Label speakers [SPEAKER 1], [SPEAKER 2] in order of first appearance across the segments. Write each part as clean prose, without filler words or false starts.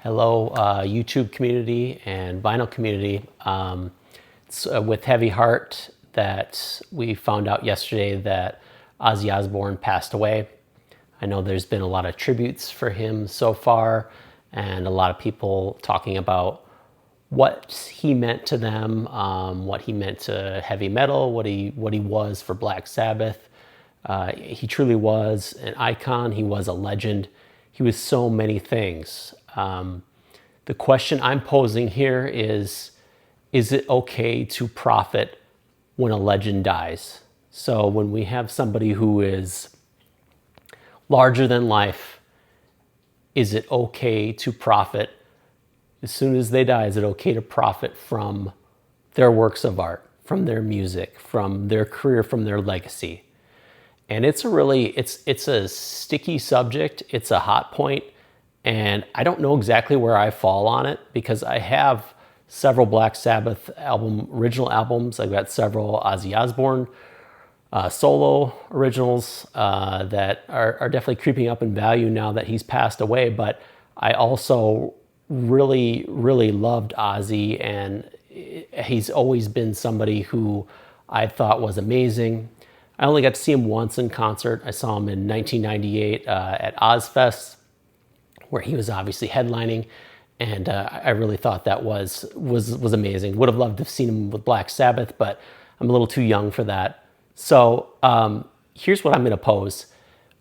[SPEAKER 1] Hello, YouTube community and vinyl community. It's with heavy heart that we found out yesterday that Ozzy Osbourne passed away. I know there's been a lot of tributes for him so far, and a lot of people talking about what he meant to them, what he meant to heavy metal, what he was for Black Sabbath. He truly was an icon. He was a legend. He was so many things. The question I'm posing here is it okay to profit when a legend dies? So when we have somebody who is larger than life, is it okay to profit? As soon as they die, is it okay to profit from their works of art, from their music, from their career, from their legacy? And it's a sticky subject. It's a hot point. And I don't know exactly where I fall on it because I have several Black Sabbath original albums. I've got several Ozzy Osbourne solo originals that are definitely creeping up in value now that he's passed away. But I also really, really loved Ozzy, and he's always been somebody who I thought was amazing. I only got to see him once in concert. I saw him in 1998 at Ozfest, where he was obviously headlining, and I really thought that was amazing. Would have loved to have seen him with Black Sabbath, but I'm a little too young for that. So here's what I'm going to pose.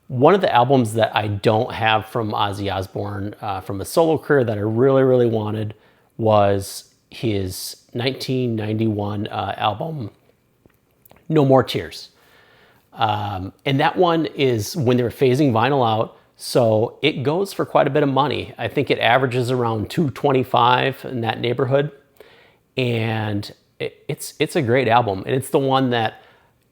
[SPEAKER 1] One of the albums that I don't have from Ozzy Osbourne from a solo career that I really, really wanted was his 1991 album, No More Tears. And that one is when they were phasing vinyl out. So it goes for quite a bit of money. I think it averages around $225 in that neighborhood. And it's a great album. And it's the one that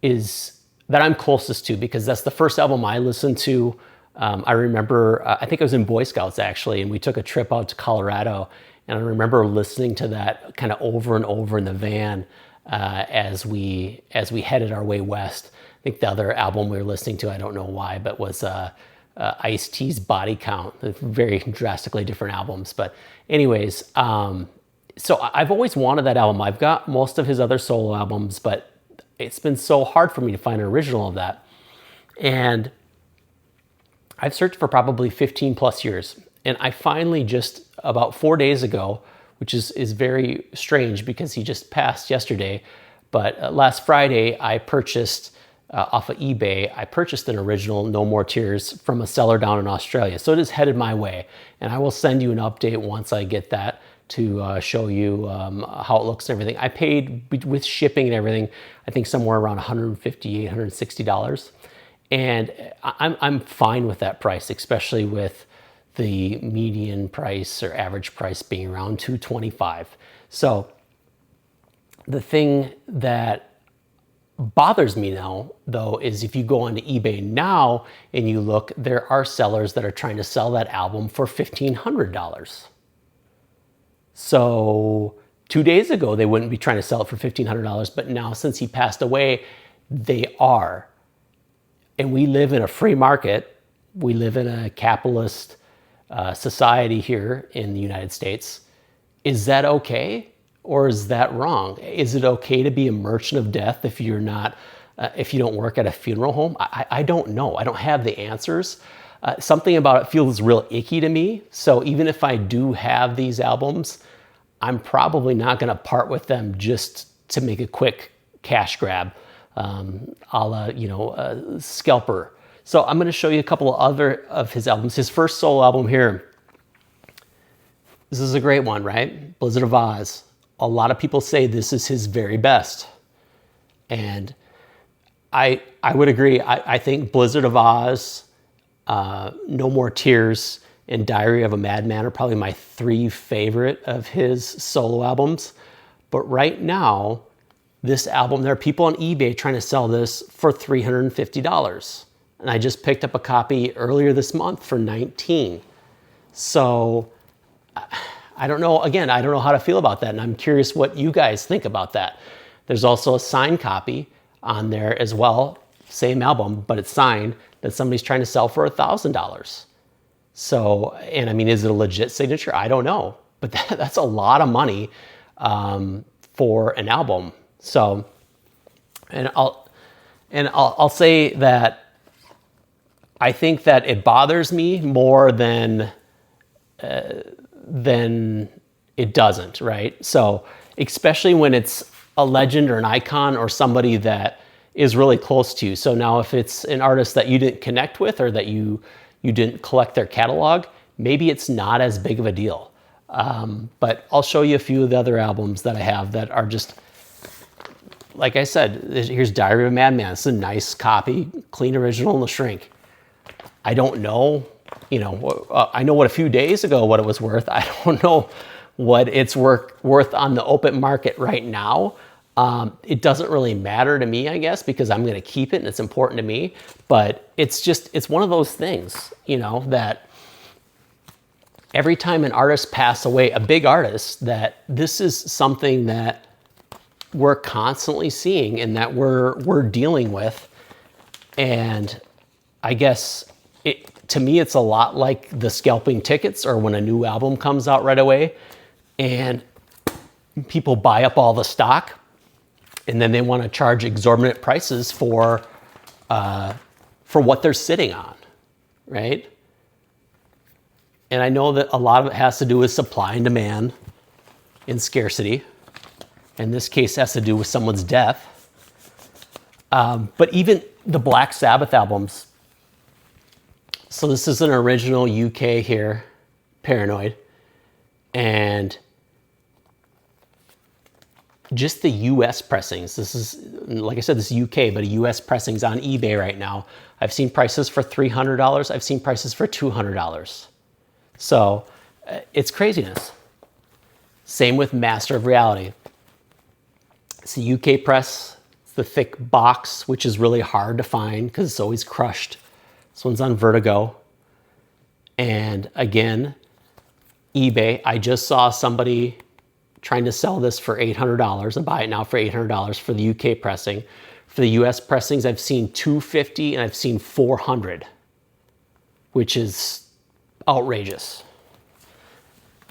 [SPEAKER 1] I'm closest to because that's the first album I listened to. I remember, I think I was in Boy Scouts actually, and we took a trip out to Colorado. And I remember listening to that kind of over and over in the van as we headed our way west. I think the other album we were listening to, I don't know why, but was Ice-T's Body Count. Very drastically different albums. But anyways, so I've always wanted that album. I've got most of his other solo albums, but it's been so hard for me to find an original of that. And I've searched for probably 15 plus years. And I finally just about 4 days ago, which is very strange because he just passed yesterday. But last Friday, I purchased off of eBay, I purchased an original No More Tears from a seller down in Australia. So it is headed my way. And I will send you an update once I get that to show you how it looks and everything. I paid, with shipping and everything, I think somewhere around $158, $160. And I'm fine with that price, especially with the median price or average price being around $225. So the thing that bothers me now, though, is if you go onto eBay now and you look, there are sellers that are trying to sell that album for $1,500. So 2 days ago, they wouldn't be trying to sell it for $1,500, but now since he passed away, they are. And we live in a free market. We live in a capitalist society here in the United States. Is that okay? Or is that wrong? Is it okay to be a merchant of death if you're not, if you don't work at a funeral home? I don't know. I don't have the answers. Something about it feels real icky to me. So even if I do have these albums, I'm probably not going to part with them just to make a quick cash grab, a la, scalper. So I'm going to show you a couple of other of his albums. His first solo album here. This is a great one, right? Blizzard of Oz. A lot of people say this is his very best. And I would agree. I think Blizzard of Oz, No More Tears, and Diary of a Madman are probably my three favorite of his solo albums. But right now, this album, there are people on eBay trying to sell this for $350. And I just picked up a copy earlier this month for $19. So I don't know. Again, I don't know how to feel about that. And I'm curious what you guys think about that. There's also a signed copy on there as well. Same album, but it's signed, that somebody's trying to sell for $1,000. So, and I mean, is it a legit signature? I don't know, but that's a lot of money for an album. So, and I'll say that I think that it bothers me more than it doesn't, right? So, especially when it's a legend or an icon or somebody that is really close to you. So now if it's an artist that you didn't connect with or that you didn't collect their catalog, maybe it's not as big of a deal. But I'll show you a few of the other albums that I have that are just, like I said, here's Diary of a Madman. It's a nice copy, clean original in the shrink. I don't know, I know what a few days ago what it was worth. I don't know what it's worth on the open market right now. It doesn't really matter to me, I guess, because I'm going to keep it and it's important to me. But it's one of those things, that every time an artist passes away, a big artist, that this is something that we're constantly seeing and that we're dealing with. And I guess to me, it's a lot like the scalping tickets or when a new album comes out right away and people buy up all the stock and then they want to charge exorbitant prices for what they're sitting on, right? And I know that a lot of it has to do with supply and demand and scarcity. In this case, it has to do with someone's death. But even the Black Sabbath albums. So this is an original UK here, Paranoid. And just the US pressings. This is, like I said, this is UK, but a US pressings on eBay right now. I've seen prices for $300. I've seen prices for $200. So it's craziness. Same with Master of Reality. It's the UK press. It's the thick box, which is really hard to find because it's always crushed. This one's on Vertigo. And again, eBay. I just saw somebody trying to sell this for $800 and buy it now for $800 for the UK pressing. For the US pressings, I've seen $250 and I've seen $400, which is outrageous.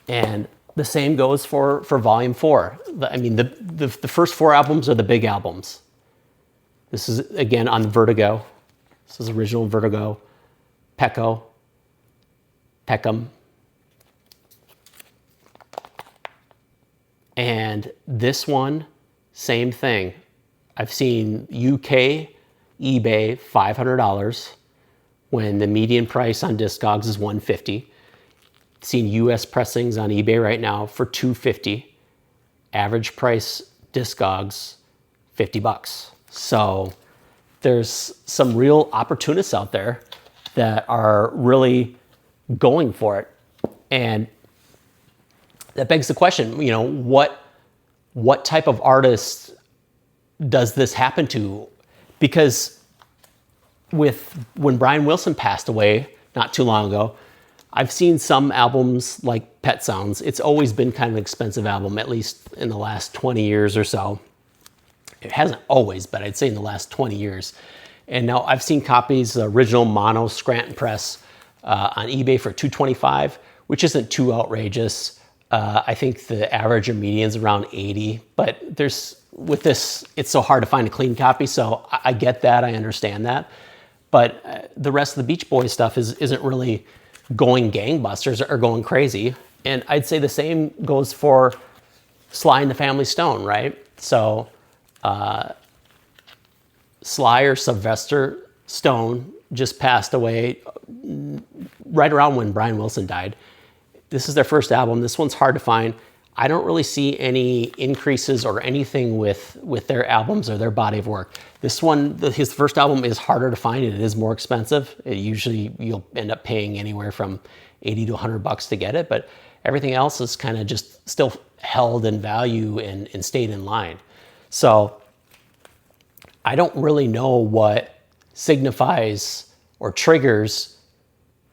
[SPEAKER 1] And the same goes for Volume 4. I mean, the first 4 albums are the big albums. This is, again, on Vertigo. This is original Vertigo, Peckham. And this one, same thing. I've seen UK eBay $500 when the median price on Discogs is $150. Seen US pressings on eBay right now for $250. Average price Discogs $50. So there's some real opportunists out there that are really going for it. And that begs the question, what type of artist does this happen to? Because when Brian Wilson passed away not too long ago, I've seen some albums like Pet Sounds. It's always been kind of an expensive album, at least in the last 20 years or so. It hasn't always, but I'd say in the last 20 years. And now I've seen copies, the original mono Scranton press on eBay for $225, which isn't too outrageous. I think the average or median is around 80, but with this, it's so hard to find a clean copy. So I get that, I understand that. But the rest of the Beach Boys stuff isn't really going gangbusters or going crazy. And I'd say the same goes for Sly and the Family Stone, right? So Sly or Sylvester Stone just passed away right around when Brian Wilson died. This is their first album. This one's hard to find. I don't really see any increases or anything with their albums or their body of work. This one, his first album is harder to find and it is more expensive. You'll end up paying anywhere from $80 to $100 to get it, but everything else is kind of just still held in value and stayed in line. So I don't really know what signifies or triggers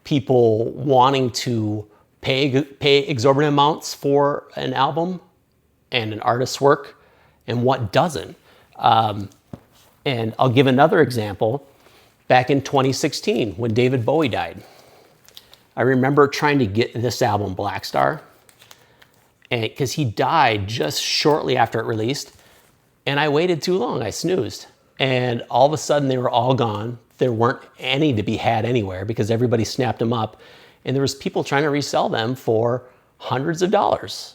[SPEAKER 1] people wanting to pay exorbitant amounts for an album and an artist's work and what doesn't. And I'll give another example. Back in 2016, when David Bowie died, I remember trying to get this album, Black Star, and because he died just shortly after it released, and I waited too long. I snoozed, and all of a sudden they were all gone. There weren't any to be had anywhere because everybody snapped them up, and there was people trying to resell them for hundreds of dollars.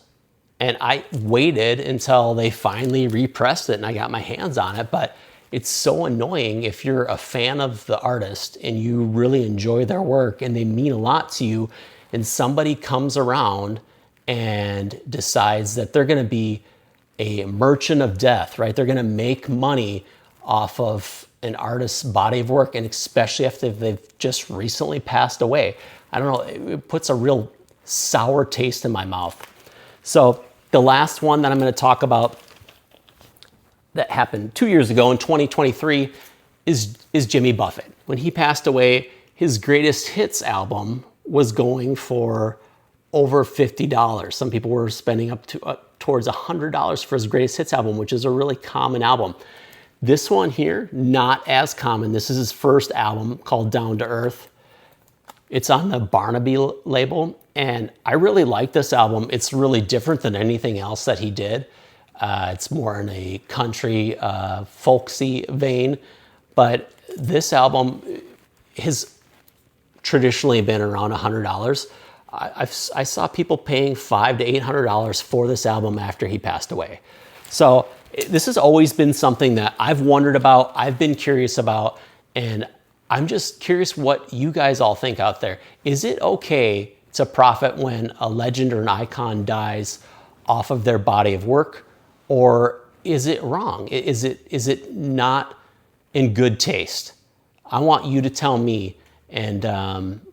[SPEAKER 1] And I waited until they finally repressed it and I got my hands on it. But it's so annoying if you're a fan of the artist and you really enjoy their work and they mean a lot to you, and somebody comes around and decides that they're going to be a merchant of death, right? They're going to make money off of an artist's body of work, and especially after they've just recently passed away. I don't know, it puts a real sour taste in my mouth. So the last one that I'm going to talk about that happened 2 years ago in 2023 is Jimmy Buffett. When he passed away, his greatest hits album was going for over $50. Some people were spending up to towards $100 for his greatest hits album, which is a really common album. This one here, not as common. This is his first album called Down to Earth. It's on the Barnaby label, and I really like this album. It's really different than anything else that he did. It's more in a country, folksy vein, but this album has traditionally been around $100. I saw people paying $500 to $800 for this album after he passed away. So this has always been something that I've wondered about, I've been curious about, and I'm just curious what you guys all think out there. Is it okay to profit when a legend or an icon dies off of their body of work? Or is it wrong? Is it not in good taste? I want you to tell me and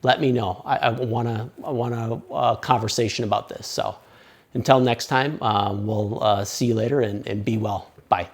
[SPEAKER 1] let me know. I want a conversation about this. So until next time, we'll see you later and be well. Bye.